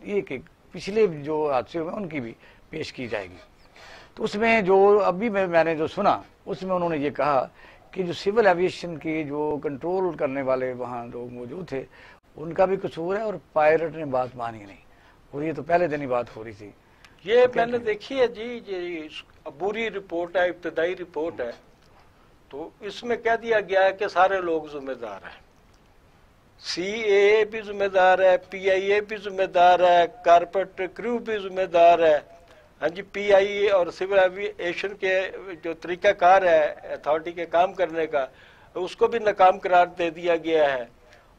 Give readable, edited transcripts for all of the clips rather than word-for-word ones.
یہ کہ پچھلے جو حادثے ہوئے ان کی بھی پیش کی جائے گی۔ تو اس میں جو ابھی میں نے جو سنا اس میں انہوں نے یہ کہا کہ جو سول ایویشن کی جو کنٹرول کرنے والے وہاں لوگ موجود تھے ان کا بھی قصور ہے، اور پائلٹ نے بات مانی نہیں، اور یہ تو پہلے دن ہی بات ہو رہی تھی۔ یہ میں نے دیکھی ہے جی، یہ عبوری رپورٹ ہے، ابتدائی رپورٹ ہے، تو اس میں کہہ دیا گیا ہے کہ سارے لوگ ذمہ دار ہیں، سی اے بھی ذمہ دار ہے، پی آئی اے بھی ذمہ دار ہے، کارپوریٹ کریو بھی ذمہ دار ہے، ہاں جی، پی آئی اے اور سول ایویشن کے جو طریقہ کار ہے اتھارٹی کے کام کرنے کا اس کو بھی ناکام قرار دے دیا گیا ہے،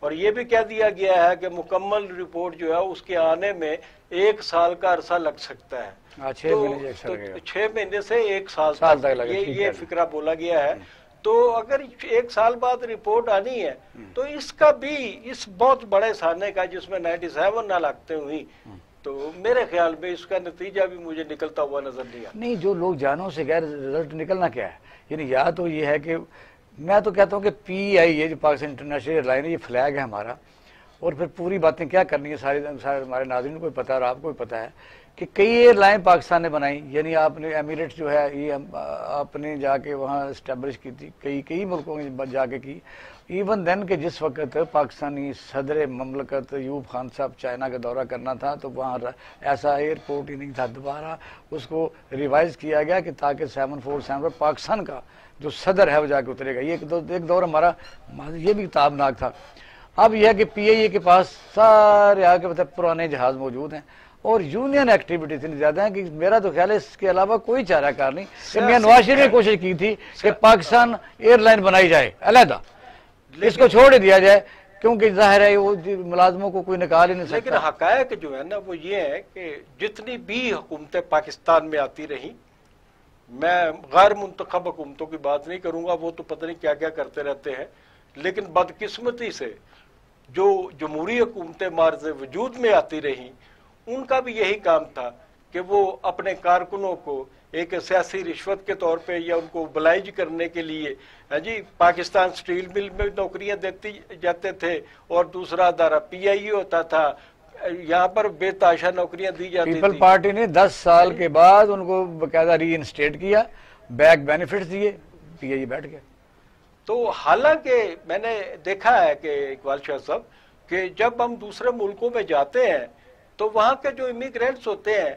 اور یہ بھی کہہ دیا گیا ہے کہ مکمل رپورٹ جو ہے اس کے آنے میں 1 سال کا عرصہ لگ سکتا ہے، 6 مہینے سے 1 سال تک یہ فکرہ بولا گیا ہے۔ تو اگر 1 سال بعد رپورٹ آنی ہے تو اس کا بھی اس بہت بڑے سانے کا جس میں 97 نالاقتیں ہوئی، تو میرے خیال میں اس کا نتیجہ بھی مجھے نکلتا ہوا نظر نہیں آتا۔ نہیں، جو لوگ جانوں سے غیر رزلٹ نکلنا کیا ہے، یعنی یا تو یہ ہے کہ میں تو کہتا ہوں کہ پی آئی اے جو پاکستان انٹرنیشنل ایئر لائن ہے یہ فلیگ ہے ہمارا، اور پھر پوری باتیں کیا کرنی ہے سارے ہمارے ناظرین کو پتا ہے اور آپ کو بھی پتا ہے کہ کئی ایئر لائن پاکستان نے بنائی، یعنی آپ نے ایمریٹس جو ہے یہ آپ نے جا کے وہاں اسٹیبلش کی تھی، کئی ملکوں میں جا کے کی، ایون دین کہ جس وقت پاکستانی صدر مملکت ایوب خان صاحب چائنا کا دورہ کرنا تھا تو وہاں ایسا ایئرپورٹ ہی نہیں تھا، دوبارہ اس کو ریوائز کیا گیا کہ تاکہ 747 پر پاکستان کا جو صدر ہے وہ جا کے اترے گا۔ یہ ایک دور ہمارا یہ بھی تابناک تھا۔ اب یہ ہے کہ پی آئی اے کے پاس سارے آگے پرانے جہاز موجود ہیں، اور یونین ایکٹیویٹی اتنی زیادہ ہے کہ میرا تو خیال ہے اس کے علاوہ کوئی چارہ کار نہیں۔ میاں نواز شریف نے کوشش کی تھی کہ پاکستان ایئر لائن بنائی جائے علیحدہ، اس کو چھوڑ دیا جائے، کیونکہ ظاہر ہے وہ ملازموں کو کوئی نکال ہی نہیں سکتا۔ لیکن حقائق جو ہے نا وہ یہ ہے کہ جتنی بھی حکومتیں پاکستان میں آتی رہیں، میں غیر منتخب حکومتوں کی بات نہیں کروں گا، وہ تو پتہ نہیں کیا کیا کرتے رہتے ہیں، لیکن بدقسمتی سے جو جمہوری حکومتیں مارز وجود میں آتی رہیں ان کا بھی یہی کام تھا کہ وہ اپنے کارکنوں کو ایک سیاسی رشوت کے طور پہ یا ان کو بلائج کرنے کے لیے جی پاکستان سٹیل مل میں نوکریاں دیتی جاتے تھے، اور دوسرا ادارہ پی آئی اے ہوتا تھا، یہاں پر بے تحاشا نوکریاں دی جاتی تھی۔ پیپل پارٹی نے 10 سال کے بعد ان کو باقاعدہ ری انسٹیٹ کیا، بیک بینیفٹس دیے، پی آئی اے بیٹھ گیا۔ تو حالانکہ میں نے دیکھا ہے کہ اقبال شاہ صاحب کہ جب ہم دوسرے ملکوں میں جاتے ہیں تو وہاں کے جو امیگرینٹس ہوتے ہیں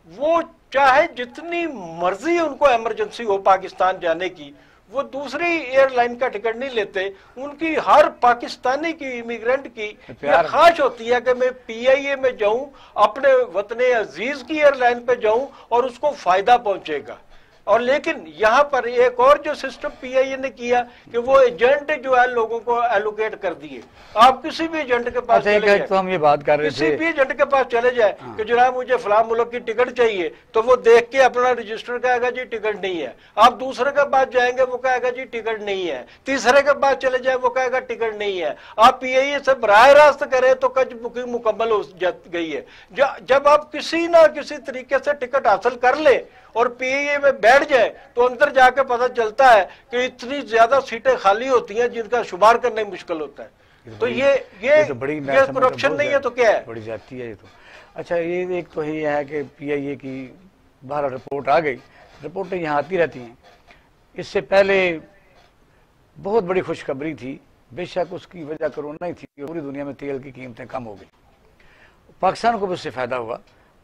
وہ چاہے جتنی مرضی ان کو ایمرجنسی ہو پاکستان جانے کی، وہ دوسری ایئر لائن کا ٹکٹ نہیں لیتے۔ ان کی ہر پاکستانی کی امیگرینٹ کی یہ خواہش ہوتی ہے کہ میں پی آئی اے میں جاؤں، اپنے وطن عزیز کی ایئر لائن پہ جاؤں اور اس کو فائدہ پہنچے گا۔ اور لیکن یہاں پر ایک اور جو سسٹم پی آئی اے نے کیا کہ وہ ایجنٹ جو ہے لوگوں کو ایلوکیٹ کر دیے۔ آپ کسی بھی ایجنٹ کے پاس چلے جائیں، تو ہم یہ بات کر رہے تھے، کسی بھی ایجنٹ کے پاس چلے جائے کہ جناب مجھے فلاں ملک کی ٹکٹ چاہیے، تو وہ دیکھ کے اپنا رجسٹر کہے گا جی ٹکٹ نہیں ہے۔ آپ دوسرے کے پاس جائیں گے وہ کہے گا جی ٹکٹ نہیں ہے، تیسرے کے پاس چلے جائیں وہ کہے گا ٹکٹ نہیں ہے۔ آپ پی آئی اے سے براہ راست کریں تو کچھ بکنگ مکمل ہو گئی ہے۔ جب آپ کسی نہ کسی طریقے سے ٹکٹ حاصل کر لیں اور پی آئی اے میں بیٹھ جائے تو اندر جا کے پتہ چلتا ہے کہ اتنی زیادہ سیٹیں خالی ہوتی ہیں جن کا شمار کرنا مشکل ہوتا ہے۔ تو یہ کرپشن نہیں ہے تو کیا ہے؟ بڑی زیادتی ہے یہ تو۔ اچھا، یہ ایک تو یہ ہے کہ پی آئی اے کی باہر رپورٹ آ گئی، رپورٹیں یہاں آتی رہتی ہیں۔ اس سے پہلے بہت بڑی خوشخبری تھی، بے شک اس کی وجہ کرونا ہی تھی، پوری دنیا میں تیل کی قیمتیں کم ہو گئی، پاکستان کو بھی اس سے فائدہ ہوا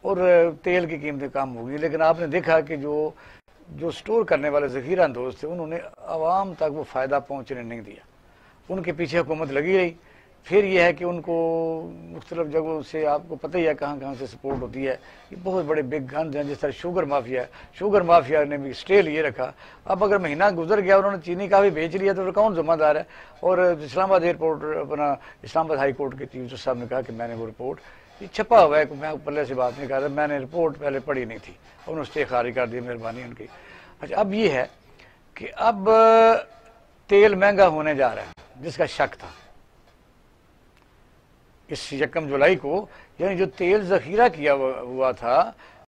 اور تیل کی قیمتیں کم ہو گئی۔ لیکن آپ نے دیکھا کہ جو سٹور کرنے والے ذخیرہ اندوز تھے انہوں نے عوام تک وہ فائدہ پہنچنے نہیں دیا، ان کے پیچھے حکومت لگی رہی۔ پھر یہ ہے کہ ان کو مختلف جگہوں سے آپ کو پتہ ہی ہے کہاں کہاں سے سپورٹ ہوتی ہے، یہ بہت بڑے بگ گنز ہیں، جس طرح شوگر مافیا ہے، شوگر مافیا نے بھی اسٹے لیے رکھا۔ اب اگر مہینہ گزر گیا انہوں نے چینی کا بھی بیچ لیا تو پھر کون ذمہ دار ہے؟ اور اسلام آباد ایئرپورٹ اپنا اسلام آباد ہائی کورٹ کے چیف جسٹس صاحب نے کہا کہ میں نے وہ رپورٹ یہ چھپا ہوا ہے، میں پلے سے بات نہیں کر رہا، میں نے رپورٹ پہلے پڑھی نہیں تھی، انہوں نے اسٹے خارج کر دی، مہربانی ان کی۔ اچھا، اب یہ ہے کہ اب تیل مہنگا ہونے جا رہا ہے جس کا شک تھا اس 1 جولائی کو، یعنی جو تیل ذخیرہ کیا ہوا تھا